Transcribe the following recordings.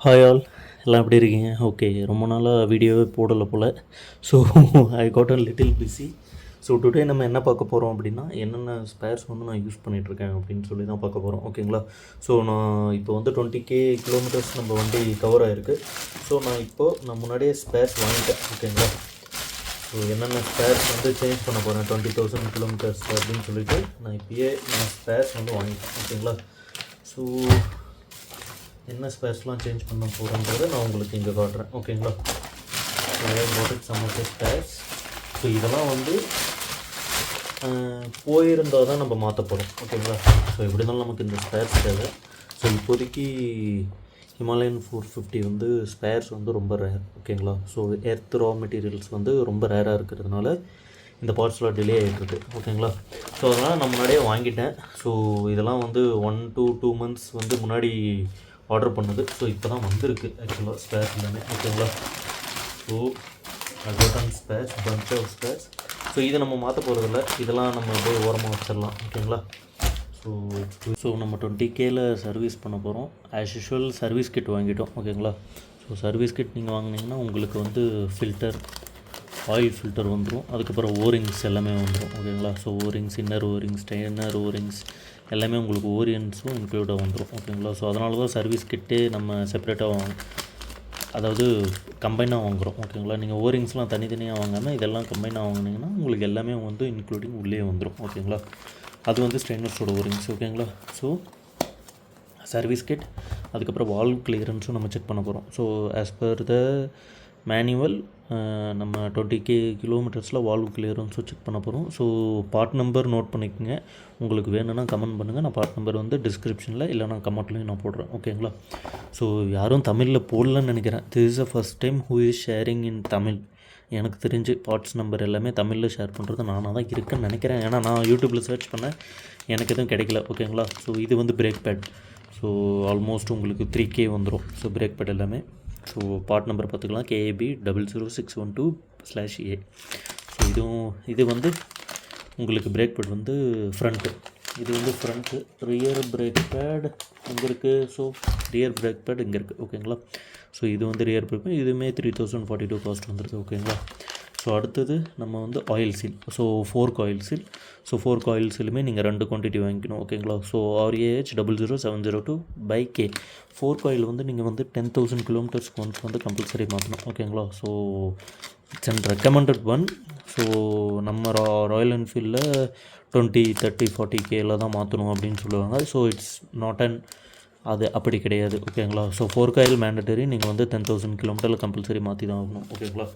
Hi all, எல்லாம் எப்படி இருக்கீங்க? ஓகே, ரொம்ப நாளாக வீடியோவே போடலை போல். So I got a little busy. So today நம்ம என்ன பார்க்க போகிறோம் அப்படின்னா, என்னென்ன ஸ்பேர்ஸ் வந்து நான் யூஸ் பண்ணிகிட்ருக்கேன் அப்படின்னு சொல்லி தான் பார்க்க போகிறோம். ஓகேங்களா? ஸோ நான் இப்போ வந்து 20K கிலோமீட்டர்ஸ் நம்ம வண்டி கவர் ஆகிருக்கு. ஸோ நான் முன்னாடியே ஸ்பேர்ஸ் வாங்கிட்டேன். ஓகேங்களா? ஸோ என்னென்ன ஸ்பேர்ஸ் வந்து சேஞ்ச் பண்ண போகிறேன் 20,000 கிலோமீட்டர்ஸ் அப்படின்னு சொல்லிட்டு நான் ஸ்பேர்ஸ் வந்து வாங்கிட்டேன். ஓகேங்களா? ஸோ என்ன ஸ்பேர்ஸ்லாம் சேஞ்ச் பண்ண போகிறேன்றதை நான் உங்களுக்கு இங்கே காட்டுறேன். ஓகேங்களா? Summer sparse. ஸோ இதெல்லாம் வந்து போயிருந்தால் தான் நம்ம மாற்ற போகிறோம். ஓகேங்களா? ஸோ எப்படி இருந்தாலும் நமக்கு இந்த ஸ்பேர்ஸ் தேவை. ஸோ இப்போதைக்கு ஹிமாலயன் 450 வந்து ஸ்பேர்ஸ் வந்து ரொம்ப ரேர். ஓகேங்களா? ஸோ எர்த் ரா மெட்டீரியல்ஸ் வந்து ரொம்ப ரேராக இருக்கிறதுனால இந்த பார்ட்ஸ்லாம் டிலே ஆகிட்டுருக்கு. ஓகேங்களா? ஸோ அதனால் நான் முன்னாடியே வாங்கிட்டேன். ஸோ இதெல்லாம் வந்து 1 to 2 months வந்து முன்னாடி ஆர்டர் பண்ணுது. ஸோ இப்போ தான் வந்திருக்கு ஆக்சுவலாக ஸ்பேர்ஸ் எல்லாமே. ஓகேங்களா? ஸோ அகோட்டன் spares, bunch of spares. So இதை நம்ம மாற்ற போகிறதில்ல, இதெல்லாம் நம்ம அப்படியே ஓரமாக வச்சிடலாம். ஓகேங்களா? ஸோ நம்ம 20Kல சர்வீஸ் பண்ண போகிறோம். ஆஸ் யூஷுவல் சர்வீஸ் கிட் வாங்கிட்டோம். ஓகேங்களா? ஸோ சர்வீஸ் கிட் நீங்கள் வாங்கினீங்கன்னா உங்களுக்கு வந்து ஃபில்டர், ஆயில் ஃபில்டர் வந்துடும். அதுக்கப்புறம் ஓரிங்ஸ் எல்லாமே வந்துடும். ஓகேங்களா? ஸோ ஓரிங்ஸ், இன்னர் ஓரிங்ஸ், ஸ்டெய்னர் ஓரிங்ஸ் எல்லாமே உங்களுக்கு ஓரியன்ஸும் இன்க்ளூடாக வந்துடும். ஓகேங்களா? ஸோ அதனால தான் சர்வீஸ் கிட்டே நம்ம செப்பரேட்டாக அதாவது கம்பைனாக வாங்குகிறோம். ஓகேங்களா? நீங்கள் ஓரிங்ஸ்லாம் தனித்தனியாக வாங்காமல் இதெல்லாம் கம்பைனாக வாங்கினீங்கன்னா உங்களுக்கு எல்லாமே வந்து இன்க்ளூடிங் உள்ளே வந்துடும். ஓகேங்களா? அது வந்து ஸ்டெயின்லெஸ்ஸோட ஓரிங்ஸ். ஓகேங்களா? ஸோ சர்வீஸ் கிட், அதுக்கப்புறம் வால்வ் கிளியரன்ஸும் நம்ம செக் பண்ண போகிறோம். So as per the manual நம்ம 20K கிலோமீட்டர்ஸில் வால்வ் கிளியரன்ஸும் செக் பண்ண போகிறோம். ஸோ பார்ட் நம்பர் நோட் பண்ணிக்கோங்க. உங்களுக்கு வேணும்னா கமெண்ட் பண்ணுங்கள். நான் பார்ட் நம்பர் வந்து டிஸ்கிரிப்ஷனில் இல்லைனா கமெண்ட்லேயும் நான் போடுறேன். ஓகேங்களா? ஸோ யாரும் தமிழில் போடலன்னு நினைக்கிறேன். This is the first time who is sharing இன் தமிழ். எனக்கு தெரிஞ்சு பார்ட்ஸ் நம்பர் எல்லாமே தமிழில் ஷேர் பண்ணுறது நானாக தான் இருக்குன்னு நினைக்கிறேன். ஏன்னா நான் யூடியூப்பில் சர்ச் பண்ணேன், எனக்கு எதுவும் கிடைக்கல. ஓகேங்களா? ஸோ இது வந்து பிரேக் பேட். ஸோ ஆல்மோஸ்ட் உங்களுக்கு 3K வந்துடும். ஸோ பிரேக் பேட் எல்லாமே. ஸோ பார்ட் நம்பர் பார்த்துக்கலாம், KAB 00612/A. ஸோ இது வந்து உங்களுக்கு பிரேக் பேட் வந்து ஃப்ரண்ட்டு. இது வந்து ஃப்ரண்ட்டு. ரியர் பிரேக் பேட் இங்கே இருக்குது. ஸோ ரியர் பிரேக் பேட் இங்கே இருக்குது. ஓகேங்களா? ஸோ இது வந்து ரியர் பிரேக் பேட். இதுவுமே 3042 காஸ்ட் வந்துடுது. ஓகேங்களா? ஸோ அடுத்தது நம்ம வந்து oil seal. So 4 oil seal. So 4 oil சீலுமே நீங்கள் 2 குவான்டிட்டி வாங்கிக்கணும். ஓகேங்களா? ஸோ RAH 00702/K 4 ஆயில் வந்து நீங்கள் வந்து 10,000 கிலோமீட்டர்ஸ்க்கு வந்து கம்பல்சரி மாற்றணும். ஓகேங்களா? So it's and recommended one. So நம்ம ராயல் என்ஃபீல்டில் 20, 30, 40Kல தான் மாற்றணும் அப்படின்னு சொல்லுவாங்க. ஸோ இட்ஸ் நாட் அண்ட் அது அப்படி கிடையாது. ஓகேங்களா? So 4 oil mandatory. நீங்கள் வந்து 10,000 கிலோமீட்டரில் கம்பல்சரி மாற்றி தான் ஆகணும். ஓகேங்களா?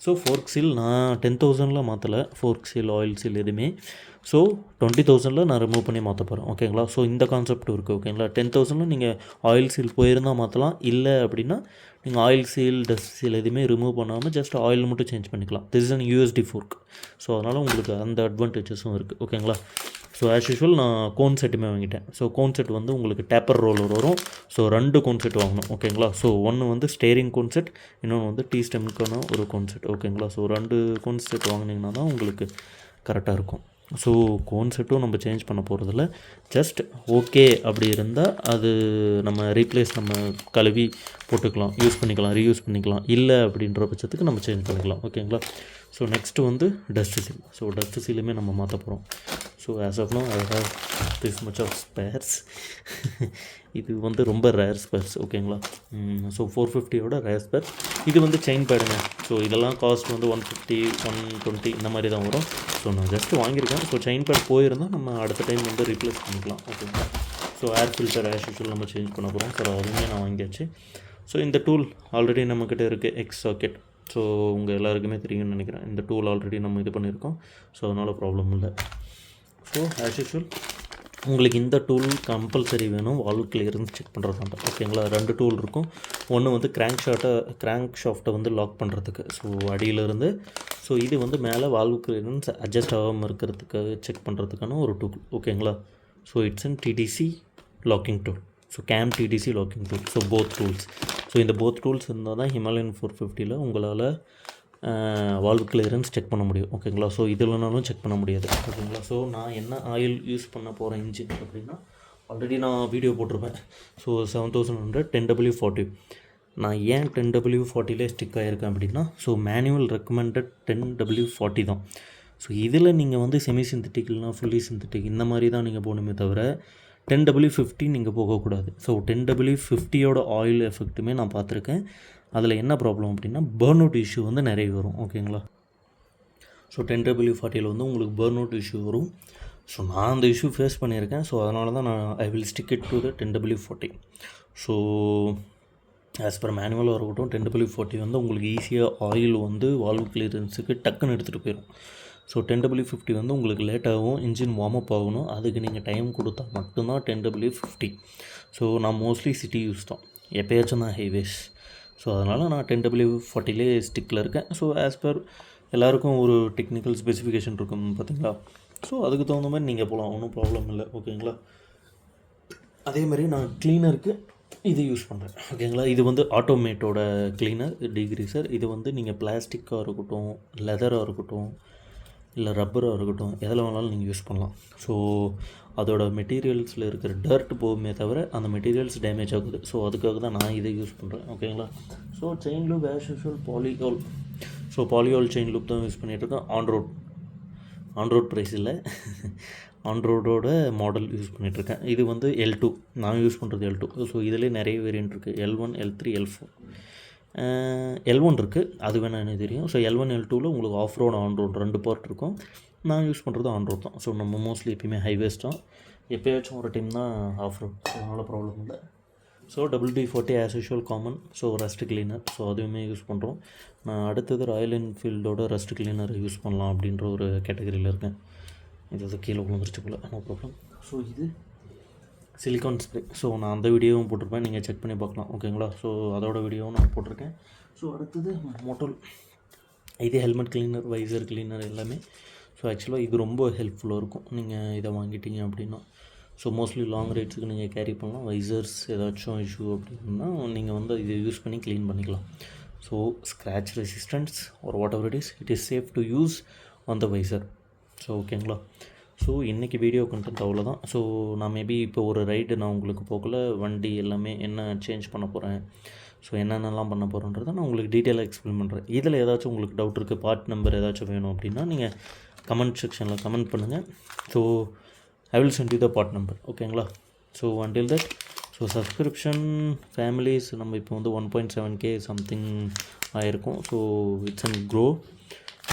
ஸோ ஃபோர்க் சீல் நான் 10,000ல் மாற்றலை. ஃபோர்க் சீல், ஆயில் சீல் எதுவுமே. ஸோ 20,000ல் நான் ரிமூவ் பண்ணி மாற்ற போகிறேன். ஓகேங்களா? ஸோ இந்த கான்செப்ட் இருக்குது. ஓகேங்களா? 10,000ல் நீங்கள் ஆயில் சீல் போயிருந்தால் மாற்றலாம். இல்லை அப்படின்னா நீங்கள் ஆயில் சீல், டஸ்ட் சீல் எதுவுமே ரிமூவ் பண்ணாமல் ஜஸ்ட் ஆயில் மட்டும் சேஞ்ச் பண்ணிக்கலாம். This is an USD fork. So அதனால் உங்களுக்கு அந்த அட்வான்டேஜஸும் இருக்குது. ஓகேங்களா? ஸோ ஆஸ் யூஷுவல் நான் கோன் செட்டுமே வாங்கிட்டேன். ஸோ கோன் செட் வந்து உங்களுக்கு டேப்பர் ரோலர் வரும். ஸோ 2 கோன் செட் வாங்கணும். ஓகேங்களா? ஸோ ஒன்று வந்து ஸ்டேரிங் கோன் செட், இன்னொன்று வந்து டீ ஸ்டெம்க்கான ஒரு கோன் செட். ஓகேங்களா? ஸோ 2 கோன் செட் வாங்கினீங்கன்னா தான் உங்களுக்கு கரெக்டாக இருக்கும். ஸோ கோன் செட்டும் நம்ம சேஞ்ச் பண்ண போகிறதில்ல. ஜஸ்ட் ஓகே அப்படி இருந்தால் அது நம்ம ரீப்ளேஸ் நம்ம கழுவி போட்டுக்கலாம், யூஸ் பண்ணிக்கலாம், ரீயூஸ் பண்ணிக்கலாம். இல்லை அப்படின்ற பட்சத்துக்கு நம்ம சேஞ்ச் பண்ணிக்கலாம். ஓகேங்களா? ஸோ நெக்ஸ்ட்டு வந்து டஸ்ட் சீல். ஸோ டஸ்ட் சீலுமே நம்ம மாற்ற போகிறோம். So as of now I have this much of spares. இது வந்து ரொம்ப ரேர் ஸ்பேர்ஸ். ஓகேங்களா? ஸோ 450யோட ரேர் ஸ்பேர்ஸ். இது வந்து செயின் பேடுங்க. ஸோ இதெல்லாம் காஸ்ட் வந்து 150, 120 இந்த மாதிரி தான் வரும். ஸோ நான் ஜஸ்ட்டு வாங்கியிருக்கேன். ஸோ செயின் பேட் போயிருந்தால் நம்ம அடுத்த டைம் வந்து ரீப்ளேஸ் பண்ணிக்கலாம். ஓகேங்களா? So air filter as usual நம்ம சேஞ்ச் பண்ண போகிறோம். ஸோ அதுவுமே நான் வாங்கியாச்சு. ஸோ இந்த டூல் ஆல்ரெடி நம்மக்கிட்ட இருக்குது, எக்ஸ் சாக்கெட். ஸோ உங்கள் எல்லாருக்குமே தெரியும்னு நினைக்கிறேன். இந்த டூல் ஆல்ரெடி நம்ம இது பண்ணியிருக்கோம். ஸோ அதனால் ப்ராப்ளம் இல்லை. ஸோ ஆஸ் யூஷுவல் உங்களுக்கு இந்த டூல் கம்பல்சரி வேணும் வால்வ் கிளியரன்ஸ் செக் பண்ணுறதாண்ட. ஓகேங்களா? 2 டூல் இருக்கும். ஒன்று வந்து கிராங்க் ஷாஃப்ட்டை வந்து லாக் பண்ணுறதுக்கு, ஸோ அடியிலேருந்து. ஸோ இது வந்து மேலே வால்வ் கிளியரன்ஸ் அட்ஜஸ்ட் ஆகாமல் இருக்கிறதுக்கு செக் பண்ணுறதுக்கான ஒரு டூல். ஓகேங்களா? So it's an TDC locking tool. So CAM TDC locking tool. So both tools. So இந்த போத் டூல்ஸ் இருந்தால் தான் ஹிமாலயன் 450ல் உங்களால் வால்வ் கிளியரன்ஸ் செக் பண்ண முடியும். ஓகேங்களா? ஸோ இது இல்லைனாலும் செக் பண்ண முடியாது. ஓகேங்களா? ஸோ நான் என்ன ஆயில் யூஸ் பண்ண போகிறேன் இன்ஜின் அப்படின்னா, ஆல்ரெடி நான் வீடியோ போட்டிருப்பேன். So 7100 10W40. நான் ஏன் 10W40 ஸ்டிக் ஆகிருக்கேன் அப்படின்னா, ஸோ மேனுவல் ரெக்கமெண்டட் 10W40 தான். ஸோ இதில் நீங்கள் வந்து செமி சிந்தட்டிக் இல்லைனா ஃபுல்லி சிந்தட்டிக் இந்த மாதிரி தான் நீங்கள் போகணுமே தவிர 10W50 நீங்கள் போகக்கூடாது. ஸோ 10W50யோட ஆயில் எஃபெக்ட்டுமே நான் பார்த்துருக்கேன். அதில் என்ன ப்ராப்ளம் அப்படின்னா பர்ன் அவுட் இஷ்யூ வந்து நிறைய வரும். ஓகேங்களா? ஸோ 10W40 வந்து உங்களுக்கு பர்ன் அவுட் இஷ்யூ வரும். ஸோ நான் அந்த இஷ்யூ ஃபேஸ் பண்ணியிருக்கேன். ஸோ அதனால தான் நான் I will stick it to the 10W40. So as per மேனுவலாக இருக்கட்டும் 10W40 வந்து உங்களுக்கு ஈஸியாக ஆயில் வந்து வால்வ் கிளியரன்ஸுக்கு டக்குன்னு எடுத்துகிட்டு போயிடும். ஸோ 10W50 வந்து உங்களுக்கு லேட்டாகவும் இன்ஜின் வார்ம் அப் ஆகணும். அதுக்கு நீங்கள் டைம் கொடுத்தா மட்டும்தான் 10W50. ஸோ நான் மோஸ்ட்லி சிட்டி யூஸ் தான், எப்போயாச்சும் தான் ஹைவேஸ். ஸோ அதனால் நான் 10W40 ஸ்டிக்கில் இருக்கேன். ஸோ ஆஸ் பர் எல்லாேருக்கும் ஒரு டெக்னிக்கல் ஸ்பெசிஃபிகேஷன் இருக்கும் பார்த்தீங்களா? ஸோ அதுக்கு தகுந்த மாதிரி நீங்கள் போகலாம், ஒன்றும் ப்ராப்ளம் இல்லை. ஓகேங்களா? அதே மாதிரி நான் க்ளீனருக்கு இது யூஸ் பண்ணுறேன். ஓகேங்களா? இது வந்து ஆட்டோமேட்டோட க்ளீனர் டிகிரீசர். இது வந்து நீங்கள் பிளாஸ்டிக்காக இருக்கட்டும், லெதராக இருக்கட்டும், இல்லை ரப்பராக இருக்கட்டும், எதில் வேணாலும் நீங்கள் யூஸ் பண்ணலாம். ஸோ அதோட மெட்டீரியல்ஸில் இருக்கிற டர்ட் போகுமே தவிர அந்த மெட்டீரியல்ஸ் டேமேஜ் ஆகுது. ஸோ அதுக்காக தான் நான் இதை யூஸ் பண்ணுறேன். ஓகேங்களா? So chain lube as usual பாலியோல். ஸோ பாலியோல் செயின் லூப் தான் யூஸ் பண்ணிகிட்ருக்கேன். ஆன்ரோட் ப்ரைஸ் இல்லை, ஆன்ரோடோட மாடல் யூஸ் பண்ணிகிட்ருக்கேன். இது வந்து L2, நான் யூஸ் பண்ணுறது L2. ஸோ இதிலே நிறைய வேரியன்ட் இருக்குது, L1, L3, L4. L1 இருக்குது, அது வேணால் எனக்கு தெரியும். ஸோ L1, L2வில் உங்களுக்கு ஆஃப் ரோட் ஆன்ரோட் 2 பார்ட் இருக்கும். நான் யூஸ் பண்ணுறது ஆன்ரோட் தான். ஸோ நம்ம மோஸ்ட்லி எப்பயுமே ஹைவேஸ் தான், எப்போயாச்சும் ஒரு டைம் தான் ஆஃப் ரோட். ஸோ அதனால் ப்ராப்ளம் இல்லை. So WD-40 as usual common. So rust cleaner, so அதுவுமே யூஸ் பண்ணுறோம். நான் அடுத்தது ராயல் என்ஃபீல்டோட ரஸ்ட் கிளீனர் யூஸ் பண்ணலாம் அப்படின்ற ஒரு கேட்டகரியில் இருக்கேன். இது கீழே விழுந்துருச்சு போல், நோ ப்ராப்ளம். ஸோ இது சிலிக்கான் ஸ்ப்ரே. ஸோ நான் அந்த வீடியோவும் போட்டிருப்பேன், நீங்கள் செக் பண்ணி பார்க்கலாம். ஓகேங்களா? ஸோ அதோட வீடியோவும் நான் போட்டிருக்கேன். ஸோ அடுத்தது மோட்டல். இது ஹெல்மெட் கிளீனர், வைசர் கிளீனர் எல்லாமே. ஸோ ஆக்சுவலாக இது ரொம்ப ஹெல்ப்ஃபுல்லாக இருக்கும் நீங்கள் இதை வாங்கிட்டீங்க அப்படின்னா. ஸோ மோஸ்ட்லி லாங் ரைட்ஸுக்கு நீங்கள் கேரி பண்ணலாம். வைசர்ஸ் ஏதாச்சும் இஷ்யூ அப்படின்னா நீங்கள் வந்து இதை யூஸ் பண்ணி க்ளீன் பண்ணிக்கலாம். ஸோ ஸ்க்ராட்ச் ரெசிஸ்டன்ஸ் ஒரு what ever it is safe to use on the visor. So ஓகேங்களா? ஸோ இன்றைக்கி வீடியோ கண்டென்ட் அவ்வளோதான். ஸோ நான் மேபி இப்போ ஒரு ரைடு நான் உங்களுக்கு போகல, வண்டி எல்லாமே என்ன சேஞ்ச் பண்ண போகிறேன், ஸோ என்னென்னலாம் பண்ண போகிறேன்றதை நான் உங்களுக்கு டீட்டெயிலாக எக்ஸ்பிளைன் பண்ணுறேன். இதில் ஏதாச்சும் உங்களுக்கு டவுட் இருக்குது, பார்ட் நம்பர் ஏதாச்சும் வேணும் அப்படின்னா நீங்கள் கமெண்ட் செக்ஷனில் கமெண்ட் பண்ணுங்கள். So I will send you the part number. ஓகேங்களா? So until that, so subscription families நம்ம இப்போ வந்து 1.7K சம்திங் ஆகிருக்கும். So it's and grow.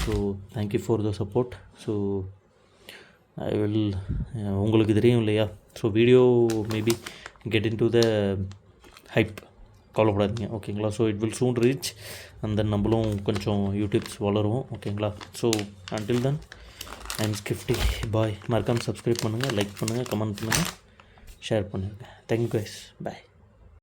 So thank you for the support. So I will, உங்களுக்கு தெரியும் இல்லையா? So video maybe get in to the hype, கவலைப்படாதீங்க. ஓகேங்களா? So it will soon reach and then நம்மளும் கொஞ்சம் யூடியூப்ஸ் வளருவோம். ஓகேங்களா? So until then, iamskifte. பாய். மறக்காமல் subscribe பண்ணுங்கள், லைக் பண்ணுங்கள், கமெண்ட் பண்ணுங்கள், ஷேர் பண்ணுங்கள். Thank you guys. பாய்.